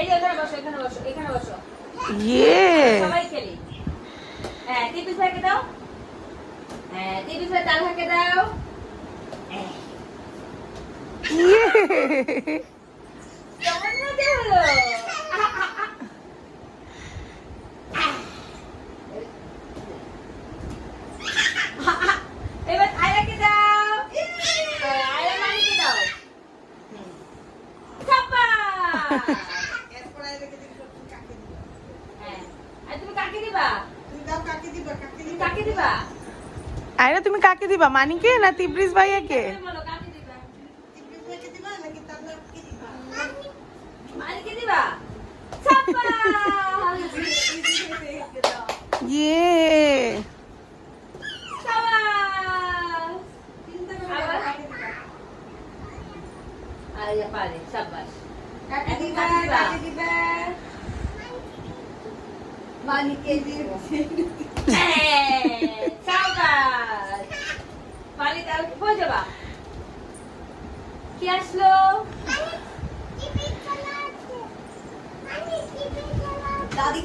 এই যে এখানে বসো, এখানে বসো, এখানে বসো। ইয়ে সবাই খেলি। হ্যাঁ, টিপিস ভাইকে দাও। হ্যাঁ, টিপিস ভাই তালহাকে দাও। ইয়ে কেমন মজা হলো? এবার আয়রাকে দাও। আয়রা মানিকে দাও। সাব্বাস! হ্যাঁ। আর তুমি কাকে দিবা? তুমি কাকে দিবা? আয়রা তুমি কাকে দিবা, মানিকে না তিব্রিজ ভাইয়াকে? তুমি বলো, কাকে দিবা? মানিকে দিবা? সাব্বাস! ইয়ে সাব্বাস! আবার? আরে পারে, সাব্বাস। কাকে দিবা? মানিকে দিবা। হ্যাঁ, সাব্বাস! পানি দাও, কই যাবা? কি আসলো? দাদিকে